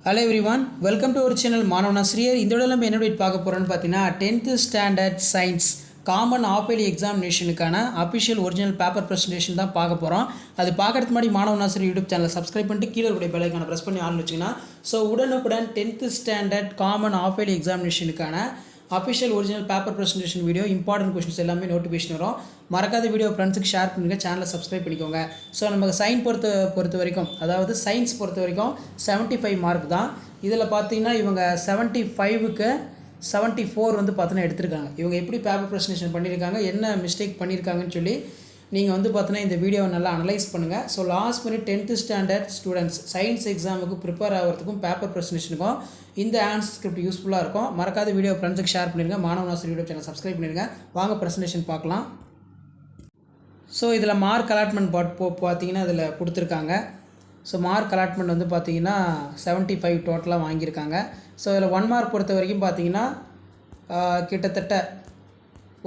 Hello everyone, welcome to our channel மாணவனாசிரியர். இந்த வீடியோவில் நம்ம என்ன பார்க்க போகிறோம்னு பார்த்தீங்கன்னா 10th standard science common half yearly எக்ஸாமினேஷனுக்கான அஃபிஷியல் ஒரிஜினல் பேப்பர் ப்ரெசன்டேஷன் தான் பார்க்க போகிறோம். அது பார்க்கறதுக்கு முன்னாடி மாணவனாசிரியர் யூடியூப் சேனலை சப்ஸ்கிரைப் பண்ணிட்டு கீழே இருக்கக்கூடிய பெல் ஐகானை ப்ரெஸ் பண்ணி ஆன் வச்சிங்கன்னா உடனுக்குடன் 10th ஸ்டாண்டர்ட் காமன் ஆஃப்-இயர்லி எக்ஸாமினேஷனுக்கான official original paper presentation video important questions எல்லாமே நோட்டிஃபிகேஷன் வரும். மறக்காத வீடியோ ஃப்ரெண்ட்ஸுக்கு ஷேர் பண்ணுங்கள், சேனலை சப்ஸ்கிரைப் பண்ணிக்கோங்க. ஸோ நமக்கு பொறுத்த வரைக்கும், அதாவது சயின்ஸ் பொறுத்த வரைக்கும் 75 மார்க் தான். இதில் பார்த்தீங்கன்னா இவங்க 75க்கு 74 வந்து பார்த்தீங்கன்னா எடுத்திருக்காங்க. இவங்க எப்படி பேப்பர் ப்ரெசன்டேஷன் பண்ணியிருக்காங்க, என்ன மிஸ்டேக் பண்ணியிருக்காங்கன்னு சொல்லி நீங்கள் வந்து பார்த்தீங்கன்னா இந்த வீடியோவை நல்லா அனலைஸ் பண்ணுங்கள். So last minute 10th standard students science எக்ஸாமுக்கு ப்ரிப்பேர் ஆகிறதுக்கும் பேப்பர் ப்ரெசன்டேஷனுக்கும் இந்த ஆன்சர் ஸ்கிரிப்ட் யூஸ்ஃபுல்லாக இருக்கும். மறக்காத வீடியோ ஃப்ரெண்ட்ஸுக்கு ஷேர் பண்ணிடுங்க. மாணவனாசிரியர் யூடியூப் சேனல் சப்ஸ்கிரைப் பண்ணிடுங்க. வாங்க ப்ரெசன்டேஷன் பார்க்கலாம். ஸோ இதில் மார்க் அலாட்மெண்ட் பார்த்தீங்கன்னா இதில் கொடுத்துருக்காங்க. ஸோ மார்க் அலாட்மெண்ட் வந்து பார்த்தீங்கன்னா 75 டோட்டலாக வாங்கியிருக்காங்க. ஸோ இதில் 1 மார்க் பொறுத்த வரைக்கும் பார்த்தீங்கன்னா கிட்டத்தட்ட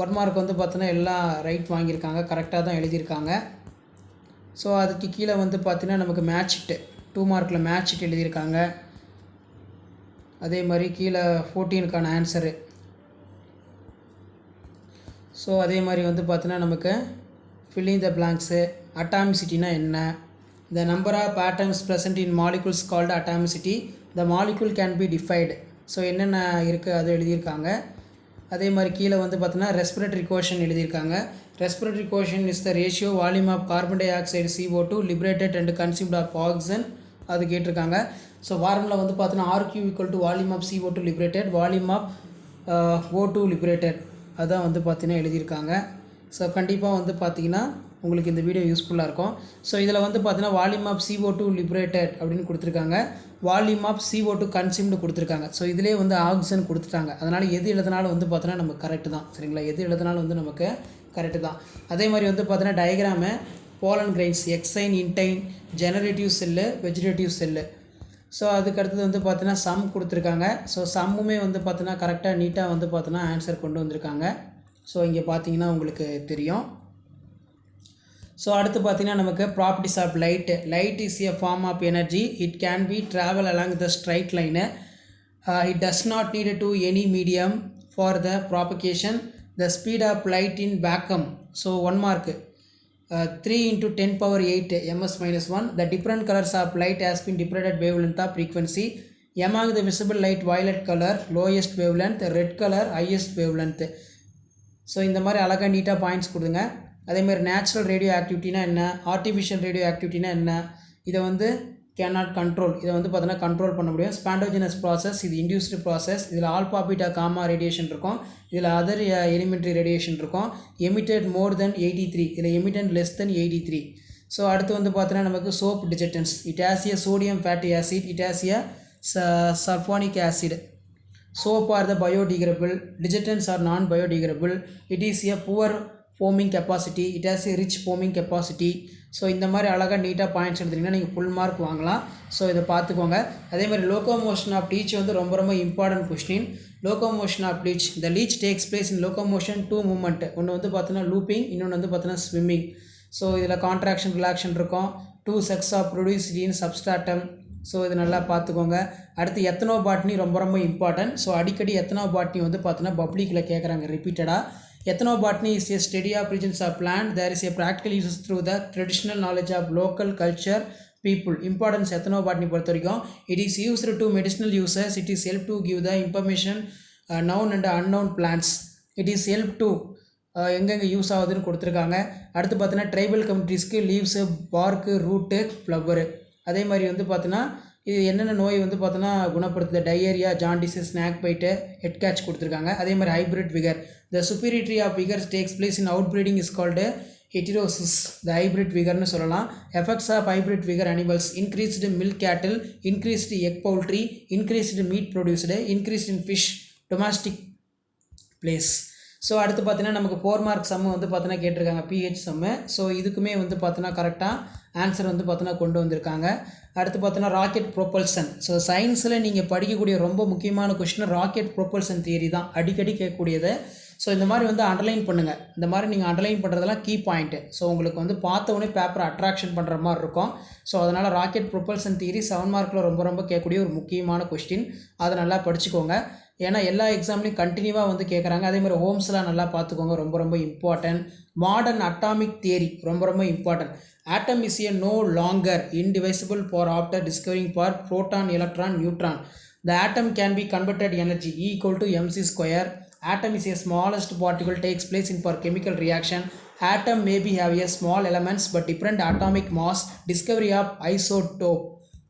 1 மார்க் வந்து பார்த்தோன்னா எல்லாம் ரைட் வாங்கியிருக்காங்க, கரெக்டாக தான் எழுதியிருக்காங்க. ஸோ அதுக்கு கீழே வந்து பார்த்தீங்கன்னா நமக்கு மேட்ச் ஷீட்டு 2 மார்க்கில் மேட்ச் ஷீட் எழுதியிருக்காங்க. அதே மாதிரி கீழே 14க்கான ஆன்சரு. ஸோ அதே மாதிரி வந்து பார்த்தீங்கன்னா நமக்கு ஃபில்லிங் த பிளாங்க்ஸு, அட்டாமிசிட்டினா என்ன, the number of atoms present in molecules called atomicity, the molecule can be defined. So என்னென்ன இருக்குது அது எழுதியிருக்காங்க. அதே மாதிரி கீழே வந்து பார்த்தீங்கன்னா ரெஸ்பிரேட்டரி கோஷன் எழுதியிருக்காங்க. Respiratory quotient is the ratio volume of carbon dioxide CO2 liberated and consumed of oxygen, அது கேட்டிருக்காங்க. ஸோ ஃபார்முலா வந்து பார்த்தீங்கன்னா RQ = volume of CO2 liberated volume of O2 liberated, அதான் வந்து பார்த்தீங்கன்னா எழுதியிருக்காங்க. ஸோ கண்டிப்பாக வந்து பார்த்திங்கன்னா உங்களுக்கு இந்த வீடியோ யூஸ்ஃபுல்லாக இருக்கும். ஸோ இதில் வந்து பார்த்தீங்கன்னா வால்யூம் ஆஃப் CO2 லிபரேட்டட் அப்படின்னு கொடுத்துருக்காங்க, வால்யூம் ஆஃப் CO2 கன்சியூம்டு கொடுத்துருக்காங்க. ஸோ இதிலே வந்து ஆக்சிஜன் கொடுத்துட்டாங்க. அதனால் எது எழுதினாலும் வந்து பார்த்தீங்கன்னா நமக்கு கரெக்டு தான், சரிங்களா? எது எழுதினாலும் வந்து நமக்கு கரெக்டு தான். அதே மாதிரி வந்து பார்த்தீங்கன்னா diagram pollen grains, exine, intine, generative cell, vegetative cell. So அதுக்கு அடுத்தது வந்து பார்த்தீங்கன்னா சம் கொடுத்துருக்காங்க. ஸோ சம்முமே வந்து பார்த்தீங்கன்னா கரெக்டாக நீட்டாக வந்து பார்த்தீங்கன்னா ஆன்சர் கொண்டு வந்திருக்காங்க. ஸோ இங்கே பார்த்தீங்கன்னா உங்களுக்கு தெரியும். ஸோ அடுத்து பார்த்தீங்கன்னா நமக்கு properties of light. Light is a form of energy. It can be travel along the straight line. It does not need to any medium for the propagation. The speed of light in vacuum. So 1 mark 3 × 10⁸ ms-1. The different colors of light has been divided wavelength of frequency. Among the visible light, violet color lowest wavelength, red color highest wavelength. So இந்த மாதிரி அழகாக நீட்டாக points கொடுங்க. அதேமாதிரி natural radio ஆக்டிவிட்டினா என்ன, artificial radio ஆக்டிவிட்டினா என்ன, இதை வந்து கேனாட் கண்ட்ரோல், இதை வந்து பார்த்தீங்கன்னா கண்ட்ரோல் பண்ண முடியும். ஸ்பாண்டோஜினஸ் ப்ராசஸ், இது இன்டியூஸ்டு ப்ராசஸ். இதில் ஆல்பா பீட்டா காமா ரேடியேஷன் இருக்கும், இதில் அதர் எலிமெண்ட்ரி ரேடியேஷன் இருக்கும். எமிட்டட் மோர் தென் 83, இதில் எமிட்டட் லெஸ் தென் 83. ஸோ அடுத்து வந்து பார்த்தீங்கன்னா நமக்கு soap detergents. It has a sodium fatty acid, it has a sulphonic acid. Soap are the biodegradable, detergents are non-biodegradable. It is a poor foaming capacity, it has a rich foaming capacity. So இந்த மாதிரி அழகாக நீட்டாக points எடுத்திங்கன்னா நீங்கள் full mark வாங்கலாம். So இதை பார்த்துக்கோங்க. அதே மாதிரி லோகோமோஷன் ஆஃப் லீச் வந்து ரொம்ப important question. Locomotion of leech, the leech takes place in locomotion 2 movement. ஒன்று வந்து பார்த்தீங்கன்னா லூப்பிங், இன்னொன்று வந்து பார்த்தீங்கன்னா ஸ்விம்மிங். ஸோ இதில் கான்ட்ராக்ஷன் ரிலாக்ஷன் இருக்கும். 2 sacs of produced in substratum. So இது நல்லா பார்த்துக்கோங்க. அடுத்து எத்தனோ பாட்னி ரொம்ப இம்பார்ட்டன்ட். ஸோ அடிக்கடி எத்தனோ பாட்னி வந்து பார்த்தீங்கன்னா பப்ளிக்கில் கேட்குறாங்க ரிப்பீட்டடாக. Ethno botany is a study of regions of plant. There is a practical uses through the traditional knowledge of local culture people. Importance ethno botany பொறுத்த வரைக்கும் it is used to medicinal uses. It is help to give the information known and unknown plants. It is help to எங்கெங்கே use ஆகுதுன்னு கொடுத்துருக்காங்க. அடுத்து பார்த்தீங்கன்னா tribal கம்யூனிட்டிஸ்க்கு leaves, bark, root, flower. அதே மாதிரி வந்து பார்த்தீங்கன்னா இது என்னென்ன நோய் வந்து பார்த்தோன்னா குணப்படுத்துது, diarrhoea, jaundice, snake bite, headache கொடுத்துருக்காங்க. அதே மாதிரி hybrid vigour. The superiority of vigours tax place in out breeding is called heterosis. The hybrid விகர்னு சொல்லலாம். Effects of hybrid vigour animals: increased milk cattle, increased egg poultry, increased meat produced, increased in fish domestic place. So அடுத்து பார்த்தீங்கன்னா நமக்கு 4 mark சம்மு வந்து பார்த்தீங்கன்னா கேட்டிருக்காங்க, pH சம்மு. So இதுக்குமே வந்து பார்த்தீங்கன்னா கரெக்டாக ஆன்சர் வந்து பார்த்தீங்கன்னா கொண்டு வந்திருக்காங்க. அடுத்து பார்த்தீங்கன்னா ராக்கெட் ப்ரொப்பல்சன். ஸோ சயின்ஸில் நீங்கள் படிக்கக்கூடிய ரொம்ப முக்கியமான கொஸ்டின் ராக்கெட் ப்ரொப்பல்சன் தியரி தான், அடிக்கடி கேட்கக்கூடியது. ஸோ இந்த மாதிரி வந்து அண்டர்லைன் பண்ணுங்கள். இந்த மாதிரி நீங்கள் அண்டர்லைன் பண்ணுறதெல்லாம் கீ பாயிண்ட்டு. ஸோ உங்களுக்கு வந்து பார்த்த உடனே பேப்பரை அட்ராக்ஷன் பண்ணுற மாதிரி இருக்கும். ஸோ அதனால் ராக்கெட் ப்ரொபல்ஷன் தியரி 7 மார்க்கில் ரொம்ப ரொம்ப கேட்கக்கூடிய ஒரு முக்கியமான கொஸ்டின். அதை நல்லா படிச்சுக்கோங்க. ஏன்னா எல்லா எக்ஸாம்லையும் கண்டினியூவாக வந்து கேட்குறாங்க. அதேமாதிரி ஹோம்ஸ்லாம் நல்லா பார்த்துக்கோங்க, ரொம்ப ரொம்ப இம்பார்ட்டன்ட். மாடர்ன் அட்டாமிக் தியரி ரொம்ப ரொம்ப important. Atom is a no longer indivisible for after discovering for proton, electron, neutron. The atom can be converted energy E equal to mc square. Atom is a smallest particle takes place in for chemical reaction. Atom may be have a small elements but different atomic mass. Discovery of isotope.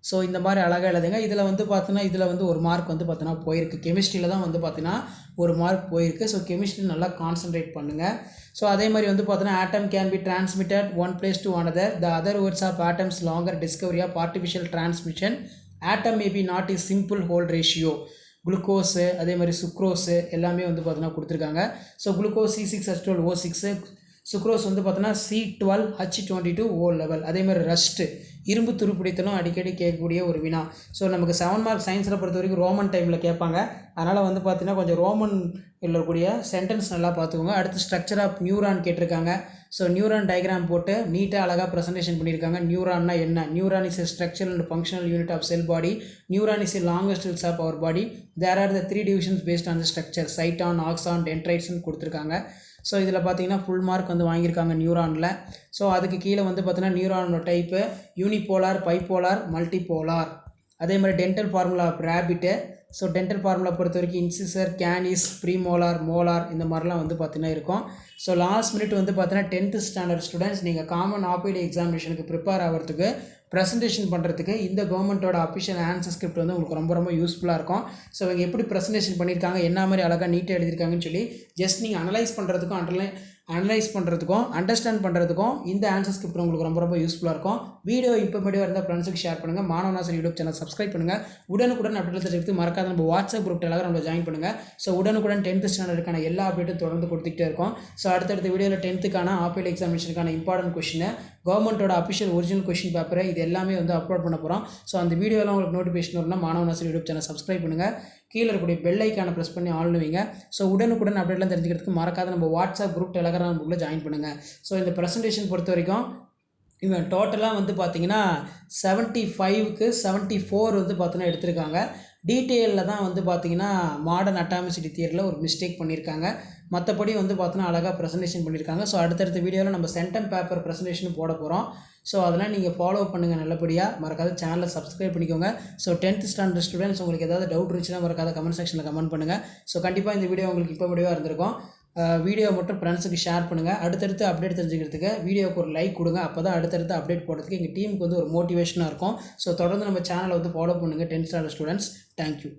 So இந்த மாதிரி அழகாக எழுதுங்க. இதில் வந்து பார்த்தீங்கன்னா இதில் வந்து ஒரு மார்க் வந்து பார்த்தீங்கன்னா போயிருக்கு. கெமிஸ்ட்ரியில் தான் வந்து பார்த்தீங்கன்னா ஒரு மார்க் போயிருக்கு. ஸோ கெமிஸ்ட்ரி நல்லா கான்சன்ட்ரேட் பண்ணுங்கள். ஸோ அதே மாதிரி வந்து பார்த்தீங்கன்னா atom can be transmitted one place to another. The other words of atoms longer discovery of artificial transmission. Atom maybe not is simple whole ratio. Glucose அதே மாதிரி சுக்ரோஸு எல்லாமே வந்து பார்த்தீங்கன்னா கொடுத்துருக்காங்க. ஸோ குளுக்கோஸ் C6H12O6, சுக்ரோஸ் வந்து பார்த்தோன்னா C12H22O11. அதே மாதிரி ரஸ்ட்டு இரும்பு துருப்பிடித்தலும் அடிக்கடி கேட்கக்கூடிய ஒரு வினா. ஸோ நமக்கு 7 மார்க் சயின்ஸில் பொறுத்த வரைக்கும் ரோமன் டைமில் கேட்பாங்க. அதனால் வந்து பார்த்தீங்கன்னா கொஞ்சம் ரோமன் இருக்கக்கூடிய சென்டென்ஸ் நல்லா பார்த்துக்கோங்க. அடுத்து ஸ்ட்ரக்சர் ஆஃப் நியூரான் கேட்டிருக்காங்க. ஸோ நியூரான் டயக்ராம் போட்டு நீட்டாக அழகாக ப்ரெசன்டேஷன் பண்ணியிருக்காங்க. நியூரான்னா என்ன? Neuron is a structural and functional unit of cell body. Neuron is a longest cells of our body. There are the 3 divisions based on the structure. Cyton, axon, டென்ட்ரைட்ஸ்னு கொடுத்துருக்காங்க. So இதில் பார்த்தீங்கன்னா ஃபுல் மார்க் வந்து வாங்கியிருக்காங்க நியூரானில். So அதுக்கு கீழே வந்து பார்த்தீங்கன்னா நியூரானோட டைப்பு யூனிபோலார், பைப்போலார், மல்டிபோலார். அதே மாதிரி dental formula of rabbit. So dental formula பொறுத்த வரைக்கும் இன்சிசர், கேனிஸ், ப்ரீமோலார், மோலார் இந்த மாதிரிலாம் வந்து பார்த்தீங்கன்னா இருக்கும். ஸோ லாஸ்ட் மினிட் வந்து பார்த்தீங்கன்னா 10th ஸ்டாண்டர்ட் ஸ்டூடெண்ட்ஸ் நீங்கள் காமன் ஆப்பிள் எக்ஸாமினேஷனுக்கு ப்ரிப்பேர் ஆகிறதுக்கு ப்ரெசன்டேஷன் பண்ணுறதுக்கு இந்த கவர்மெண்ட்டோட அஃபிஷியல் ஆன்சர் ஸ்கிரிப்ட் வந்து உங்களுக்கு ரொம்ப ரொம்ப யூஸ்ஃபுல்லாக இருக்கும். ஸோ இவங்க எப்படி ப்ரெசன்டேஷன் பண்ணியிருக்காங்க, என்ன மாதிரி அழகாக நீட்டாக எழுதியிருக்காங்கன்னு சொல்லி ஜஸ்ட் நீங்கள் அனலைஸ் பண்ணுறதுக்கும் அண்டர்ஸ்டாண்ட் பண்ணுறதுக்கும் இந்த ஆன்சர் ஸ்கிரிப்ட் உங்களுக்கு ரொம்ப ரொம்ப யூஸ்ஃபுல்லாக இருக்கும். வீடியோ இன்ஃபர்மேட்டிவாக இருந்தால் ஃப்ரெண்ட்ஸுக்கு ஷேர் பண்ணுங்கள். மாணவனாசன் யூடியூப் சேனல் சப்ஸ்கிரைப் பண்ணுங்கள். உடனுக்குடன் அப்டேட் தெரிவித்து மறக்காத நம்ம வாட்ஸ்அப் குரூப் எல்லாம் நம்ம ஜாயின் பண்ணுங்கள். ஸோ உடனுக்குடன் 10th ஸ்டாண்டர்டுக்கான எல்லா அப்டேட்டும் தொடர்ந்து கொடுத்துக்கிட்டே இருக்கும். ஸோ அடுத்தடுத்த வீடியோவில் 10th ஆப்பிள் எக்ஸாமினேஷனுக்கான இம்பார்ட்டன்ட் கொஸ்டின், கவர்மெண்ட்டோட அஃபிஷியல் ஒரிஜினல் கொஸ்டின் பேப்பரை இது எல்லாமே வந்து அப்லோட் பண்ண போகிறோம். ஸோ அந்த வீடியோலாம் உங்களுக்கு நோட்டிஃபிகேஷன் வரும்னா மாணவனாசன் யூடியூப் சேனல் சப்ஸ்கிரைப் பண்ணுங்கள். கீழே இருக்கக்கூடிய பெல் ஐக்கானை ப்ரெஸ் பண்ணி ஆல்னு வைங்க. ஸோ உடனுக்குடன் அப்டேட்லாம் தெரிஞ்சுக்கிறதுக்கு மறக்காத நம்ம வாட்ஸ்அப் குரூப், டெலகிராம் குரூப்பில் ஜாயின் பண்ணுங்கள். ஸோ இந்த ப்ரெசன்டேஷன் பொறுத்த வரைக்கும் இவன் டோட்டலாக வந்து பார்த்தீங்கன்னா 75க்கு 74 வந்து பார்த்தீங்கன்னா எடுத்திருக்காங்க. டீட்டெயிலில் தான் வந்து பார்த்தீங்கன்னா மாடர்ன் அட்டாமிசிட்டி தியரியில் ஒரு மிஸ்டேக் பண்ணியிருக்காங்க. மற்றபடி வந்து பார்த்தோன்னா அழகாக ப்ரெசன்டேஷன் பண்ணியிருக்காங்க. ஸோ அடுத்தடுத்த வீடியோவில் நம்ம சென்டம் பேப்பர் ப்ரெசன்டேஷன் போட போகிறோம். ஸோ அதெல்லாம் நீங்கள் ஃபாலோ பண்ணுங்கள் நல்லபடியாக. மறக்காத சேனலை சப்ஸ்கிரைப் பண்ணிக்கோங்க. ஸோ 10th ஸ்டாண்டர்ட் ஸ்டூடெண்ட்ஸ் உங்களுக்கு ஏதாவது டவுட் இருந்துச்சுன்னா மறக்காத கமெண்ட் செக்ஷனில் கமெண்ட் பண்ணுங்கள். ஸோ கண்டிப்பாக இந்த வீடியோ உங்களுக்கு இப்போ முடிவாக இருந்திருக்கும். வீடியோ மட்டும் ஃப்ரெண்ட்ஸுக்கு ஷேர் பண்ணுங்கள். அடுத்தடுத்து அப்டேட் தெரிஞ்சுக்கிறதுக்கு வீடியோவுக்கு ஒரு லைக் கொடுங்க. அப்போ தான் அடுத்தடுத்து அப்டேட் போடுறதுக்கு எங்கள் டீமுக்கு வந்து ஒரு மோட்டிவேஷனாக இருக்கும். ஸோ தொடர்ந்து நம்ம சேனலை வந்து ஃபாலோ பண்ணுங்கள் 10th ஸ்டாண்டர்ட் ஸ்டூடெண்ட்ஸ். தேங்க்யூ.